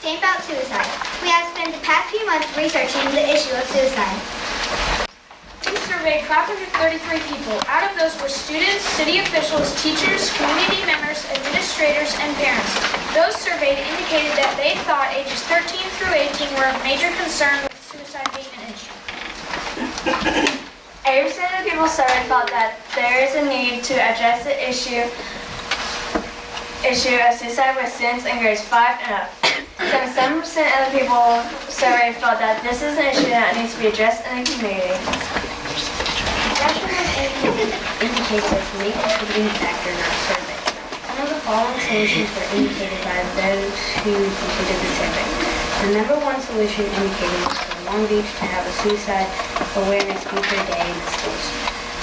Stamp out suicide. We have spent the past few months researching the issue of suicide. We surveyed 533 people. Out of those were students, city officials, teachers, community members, administrators, and parents. Those surveyed indicated that they thought ages 13 through 18 were of major concern with suicide being an issue. 80% of the people surveyed thought that there is a need to address the issue of suicide with students in grades 5 and up. 7% of the people surveyed felt that this is an issue that needs to be addressed in the community. National indicates a great contributing factor in our survey. Some of the following solutions were indicated by those who completed the survey. The number one solution indicated was for Long Beach to have a suicide awareness weekly day in the schools.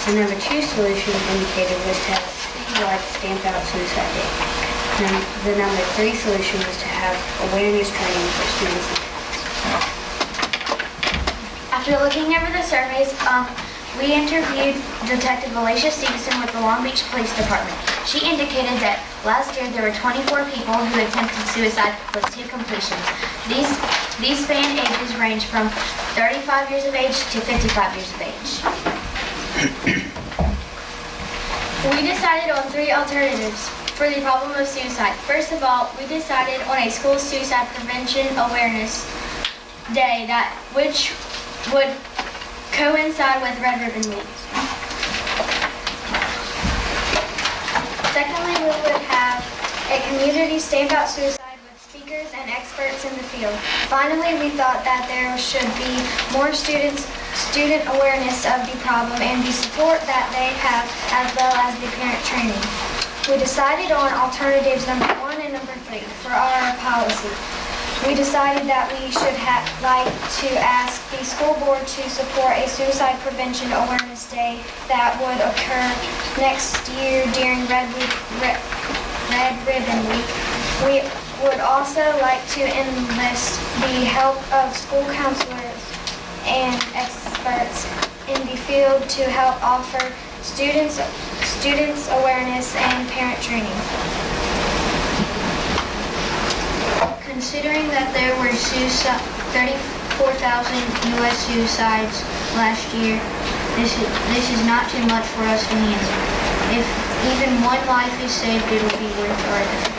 The number two solution indicated was to have a citywide stamped out suicide day. The number three solution was to have awareness training for students and parents. After looking over the surveys, we interviewed Detective Alicia Stevenson with the Long Beach Police Department. She indicated that last year there were 24 people who attempted suicide with 2 completions. These span ages range from 35 years of age to 55 years of age. We decided on 3 alternatives for the problem of suicide. First of all, we decided on a school suicide prevention awareness day which would coincide with Red Ribbon Week. Secondly, we would have a community stamp out suicide with speakers and experts in the field. Finally, we thought that there should be more student awareness of the problem and the support that they have, as well as the parent training. We decided on alternatives number 1 and number 3 for our policy. We decided that we should like to ask the school board to support a suicide prevention awareness day that would occur next year during Red Ribbon Week. We would also like to enlist the help of school counselors and experts in the field to help offer students awareness and parent training. Considering that there were 34,000 U.S. suicides last year, this is not too much for us to handle. If even one life is saved, it will be worth our effort.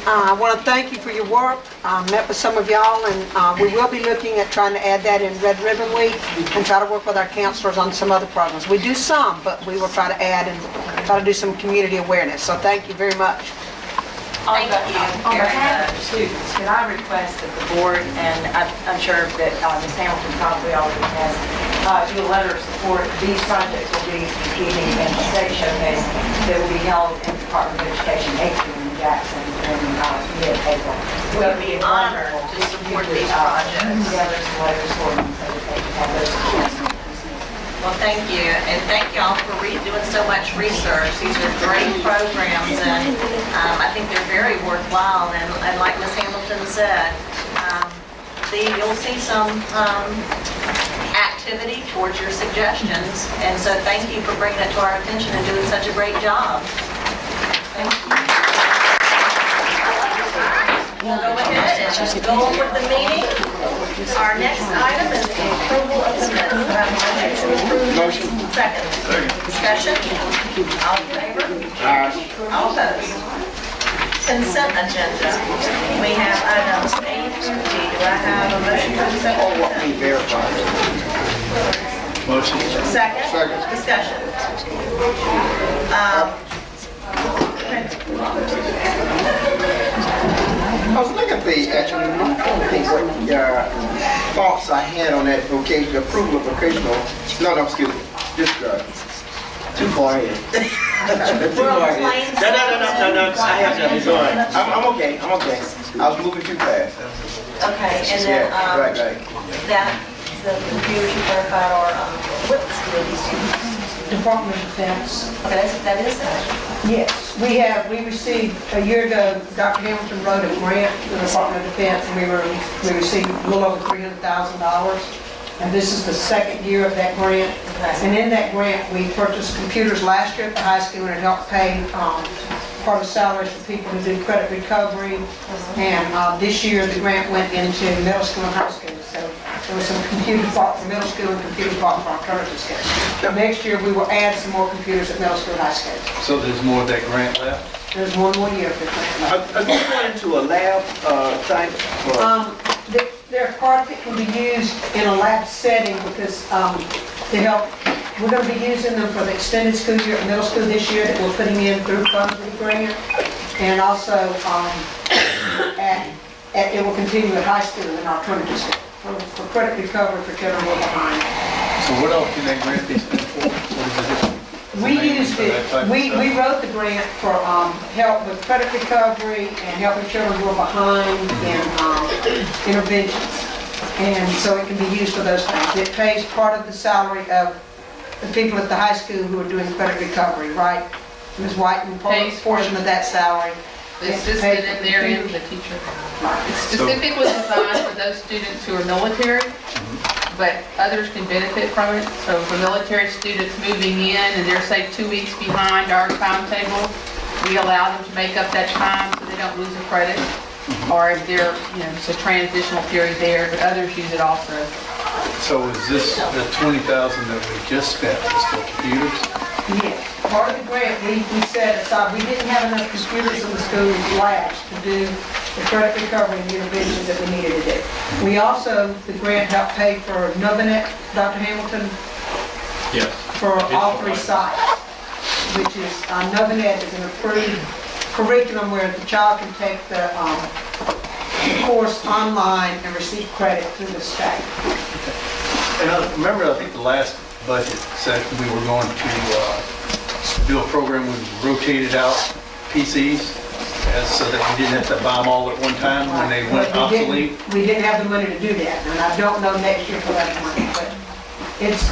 I want to thank you for your work. I met with some of y'all, and we will be looking at trying to add that in Red Ribbon Week and try to work with our counselors on some other programs. We do some, but we will try to add and try to do some community awareness. So thank you very much. On behalf of the students, could I request that the board, and I'm sure that Ms. Hamilton probably already has, do a letter of support. These projects will be competing in the state showcase that will be held in the Department of Education atrium in Jackson in mid-April. We'll be honored to support these projects. Yeah, there's some letters for them so that they can have those. Well, thank you, and thank y'all for doing so much research. These are great programs, and I think they're very worthwhile. And like Ms. Hamilton said, you'll see some activity towards your suggestions. And so thank you for bringing it to our attention and doing such a great job. Thank you. We'll go ahead and go on with the meeting. Our next item is the approval of the minutes. Motion. Second. Discussion. All in favor? All opposed? Consent agenda. We have items A through D. Do I have a motion to accept the consent? Verify. Motion. Second. Second. Discussion. I was looking at the thoughts I had on that vocation, approval of vocational, no, excuse me, just too far ahead. Too far ahead. No, I have to, it's all right. I'm okay. I was moving too fast. Okay, and then, Yeah, right. that, the computers you clarified are, what school these students? Department of Defense. Okay, that is that. Yes, we received, a year ago, Dr. Hamilton wrote a grant to the Department of Defense, and we received a little over $300,000. And this is the second year of that grant. And in that grant, we purchased computers last year at the high school, and it helped pay part of salaries for people to do credit recovery. And this year, the grant went into middle school and high school. So there was some computers bought for middle school and computers bought for alternative school. Next year, we will add some more computers at middle school and high school. So there's more of that grant left? There's one more year of the grant left. Are you going into a lab type? Their carpet can be used in a lab setting because to help, we're going to be using them for the extended school year at middle school this year that we're putting in through funds with the grant. And also, it will continue at high school and alternative school for credit recovery for children who are behind. So what else can that grant be spent for? What is it? We used it, we wrote the grant for help with credit recovery and helping children who are behind in interventions. And so it can be used for those things. It pays part of the salary of the people at the high school who are doing credit recovery, right? Ms. Whiten, portion of that salary. The assistant in there and the teacher. It's specifically designed for those students who are military, but others can benefit from it. So for military students moving in and they're, say, 2 weeks behind our timetable, we allow them to make up that time so they don't lose a credit. Or if they're, it's a transitional period there, but others use it also. So is this the $20,000 that we just spent was for computers? Yes. Part of the grant, we set aside, we didn't have enough computers in the school labs to do the credit recovery and the interventions that we needed to do. We also, the grant helped pay for Novinet, Dr. Hamilton, Yes. for all three sites, which is, Novinet is an approved curriculum where the child can take the course online and receive credit through the state. And I remember, I think the last budget session, we were going to do a program where we rotated out PCs so that we didn't have to buy them all at one time when they went But obsolete. we didn't have the money to do that, and I don't know next year for that money, but it's,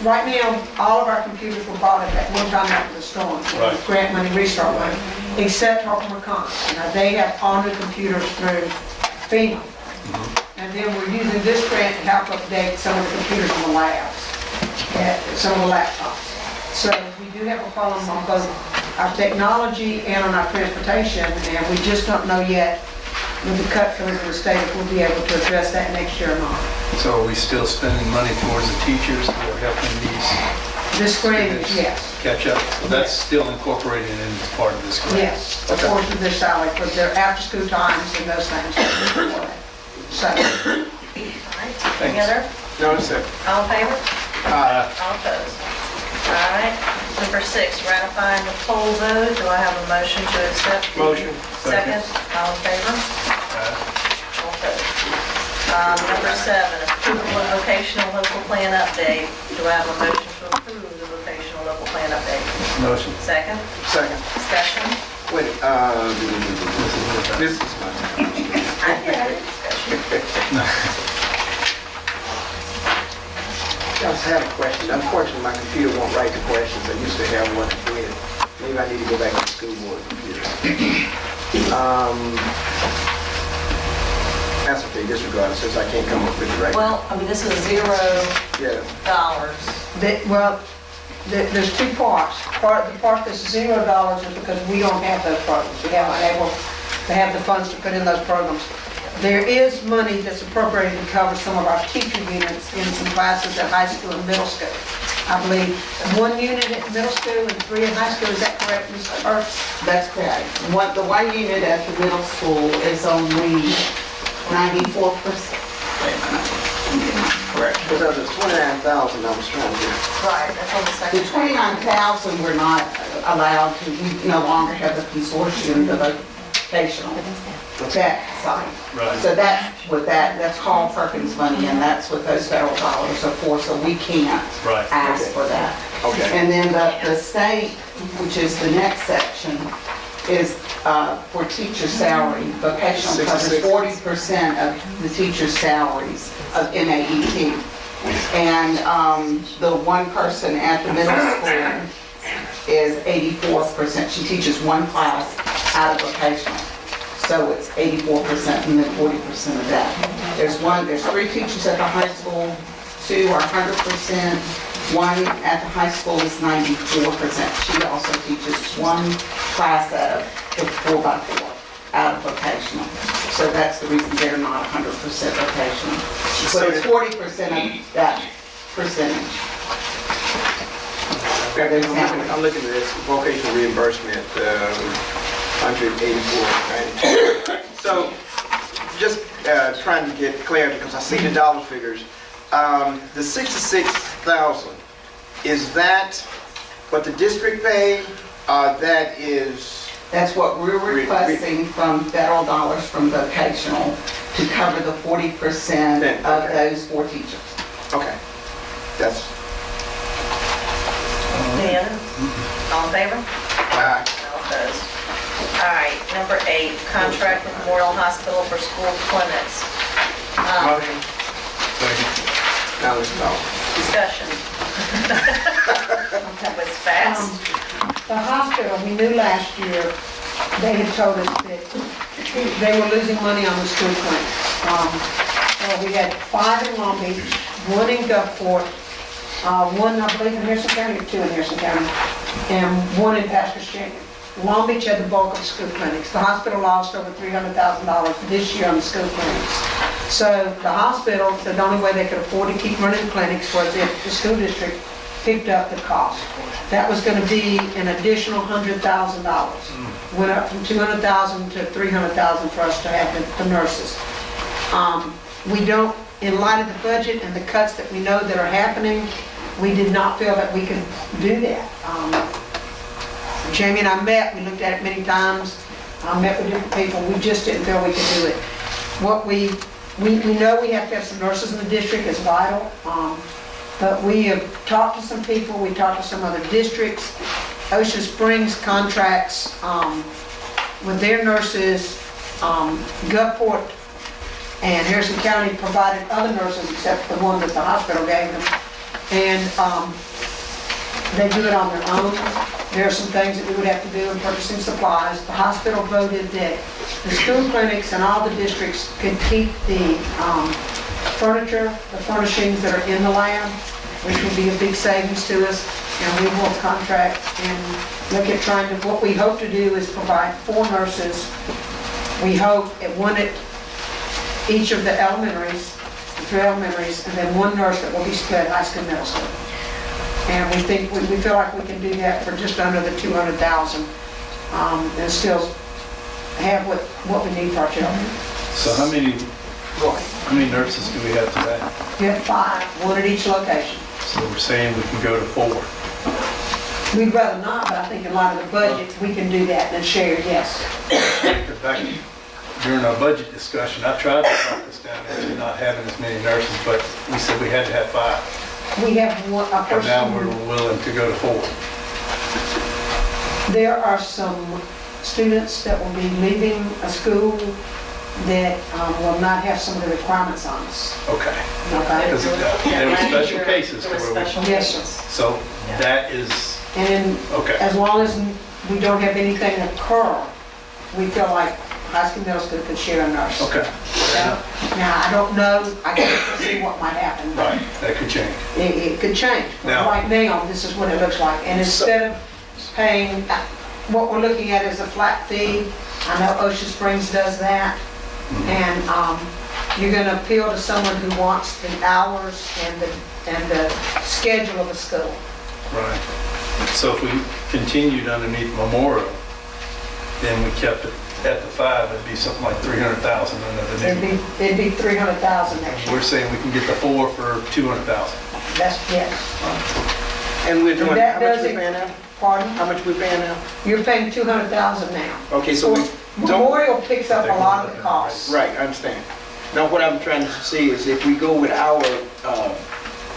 right now, all of our computers were bought at that one time after the storm. Right. Grant money, restart money, except Harper McCon. Now, they have all new computers through FEMA. And then we're using this grant to help update some of the computers in the labs, some of the laptops. So we do have a problem on both our technology and on our transportation, and we just don't know yet with the cut coming from the state if we'll be able to address that next year or not. So are we still spending money towards the teachers who are helping these This grant, students yes, catch up? So that's still incorporated in as part of this grant? yes, a portion of their salary for their after-school times and those things. So, Any other? No, it's it. All in favor? Aye. All opposed? All right. Number 6, ratifying the poll vote. Do I have a motion to accept? Motion. Second. All in favor? All opposed? Number 7, approval of vocational local plan update. Do I have a motion to approve the vocational local plan update? Motion. Second. Second. Discussion. Wait, this is my... I did have a discussion. I just have a question. Unfortunately, my computer won't write the questions. I used to have one that did. Maybe I need to go back to the school board computer. That's okay, disregard it, since I can't come up with it right now. Well, I mean, this is $0. Yeah. there's two parts. The part that's $0 is because we don't have those programs. We haven't been able to have the funds to put in those programs. There is money that's appropriated to cover some of our teacher units in some classes at high school and middle school. I believe 1 unit at middle school and 3 at high school, is that correct, Ms. Hurst? That's correct. The one unit at the middle school is only 94%. Correct. Because it was 29,000 I was trying to do. Right, that's on the The second. 29,000 we're not allowed to, we no longer have the consortium, the vocational, that side. Right. So that's what that's called Perkins money, and that's what those federal dollars are for, so we can't Right. ask for that. Okay. And then the state, which is the next section, is for teacher salary. Vocational covers 40% of the teacher's salaries of NAET. And the one person at the middle school is 84%. She teaches one class out of vocational. So it's 84% and then 40% of that. There's 3 teachers at the high school two are 100%, one at the high school is 94%. She also teaches one class out of the 4x4 out of vocational. So that's the reason they're not 100% vocational. But it's 40% of that percentage. I'm looking at this vocational reimbursement, 184.92. So, just trying to get clarity, because I see the dollar figures. The 66,000, is that what the district paid? That is, That's what we're requesting from federal dollars from vocational to cover the 40% of those 4 teachers. okay. That's, Any other? All in favor? uh, No opposed. All right, number 8, contract with Memorial Hospital for school clinics. motion. Now let's talk. Discussion. That was fast. The hospital, we knew last year, they had told us that they were losing money on the school clinics. We had 5 in Long Beach, 1 in Gulfport, 1, I believe, in Harrison County, or 2 in Harrison County, and 1 in Pasco Street. Long Beach had the bulk of the school clinics. The hospital lost over $300,000 this year on the school clinics. So the hospital said the only way they could afford to keep running clinics was if the school district picked up the cost. That was going to be an additional $100,000. Went up from $200,000 to $300,000 for us to have the nurses. We don't, in light of the budget and the cuts that we know that are happening, we did not feel that we could do that. Jamie and I met, we looked at it many times, met with different people, we just didn't feel we could do it. What we know we have to have some nurses in the district, it's vital, but we have talked to some people, we talked to some other districts. Ocean Springs contracts with their nurses, Gulfport and Harrison County provided other nurses except the one that the hospital gave them. And they do it on their own. There are some things that we would have to do in purchasing supplies. The hospital voted that the school clinics and all the districts could keep the furniture, the furnishings that are in the lab, which would be a big savings to us. And we will contract and look at trying to, what we hope to do is provide 4 nurses. We hope at 1 at each of the elementaries, the 3 elementaries, and then 1 nurse that will be split high school, middle school. And we think, we feel like we can do that for just under the 200,000 and still have what we need for our children. So how many nurses do we have today? We have 5, 1 at each location. So we're saying we can go to 4. We'd rather not, but I think in light of the budget, we can do that and share, yes. Back during our budget discussion, I tried to talk us down into not having as many nurses, but we said we had to have 5. We have a And now we're person, willing to go to 4. there are some students that will be leaving a school that will not have some of the requirements on us. Okay. Okay? Because there were special cases There were where we, special Yes, cases. so that is, And okay. as long as we don't have anything occur, we feel like high school, middle school could share a nurse. Okay. Now, I don't know, I can't see what might happen. but Right, that could change. It could change. But Now- right now, this is what it looks like. And instead of paying, what we're looking at is a flat fee. I know Ocean Springs does that. And you're going to appeal to someone who wants the hours and the schedule of a school. Right. So if we continued underneath Memorial, then we kept it at the 5, it'd be something like 300,000 under the new. It'd be 300,000 next year. We're saying we can get the 4 for 200,000. That's, yes. And we're doing, And that how much we doesn't- paying now? Pardon? How much we paying now? You're paying 200,000 now. Okay, so we don't, Memorial picks up a lot of the costs. right, I understand. Now, what I'm trying to see is if we go with our,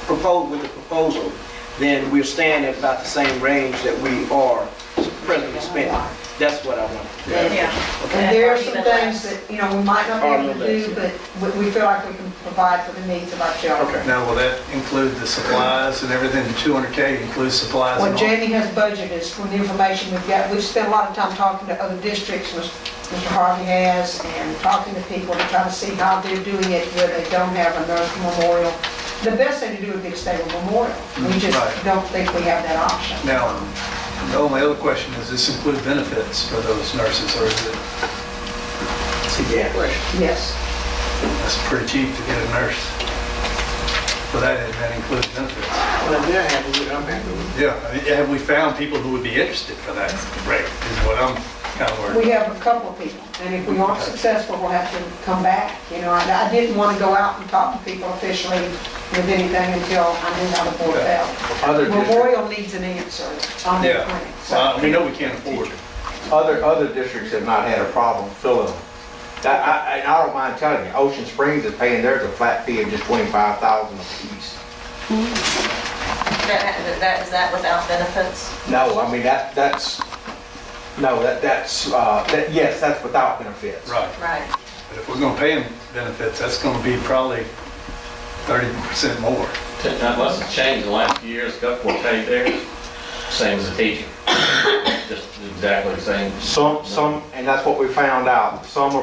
proposal, then we're staying at about the same range that we are presently spending. That's what I want. Yeah. And there are some things that, we might not be Or able to less, do, but we feel like we can provide for the needs of our children. Okay. Now, will that include the supplies and everything? The 200K includes supplies and What all? Jamie has budgeted is from the information we've got. We've spent a lot of time talking to other districts, Mr. Harvey has, and talking to people to try to see how they're doing it where they don't have a nurse memorial. the best thing to do would be to stay with Memorial. We just Right. don't think we have that option. Now, the only other question is, this include benefits for those nurses, or is it, Yeah. Yes. that's pretty cheap to get a nurse? So that includes benefits. Well, they're happy with it, I'm happy with it. Yeah, I mean, have we found people who would be interested for that rate, is what I'm kind of worried. We have a couple of people, and if we aren't successful, we'll have to come back. You know, I didn't want to go out and talk to people officially with anything until I knew how the board felt. Other districts, Memorial needs an answer on their Yeah, clinic. well, we know we can't afford it. other districts have not had a problem filling them. I don't mind telling you, Ocean Springs is paying theirs a flat fee of just $25,000 apiece. Is that without benefits? No, I mean, that's, yes, that's without benefits. Right, Right. but if we're gonna pay them benefits, that's gonna be probably 30% more. Unless it's changed in the last few years, couple paid theirs, same as a teacher. Just exactly the same. Some, and that's what we found out, some are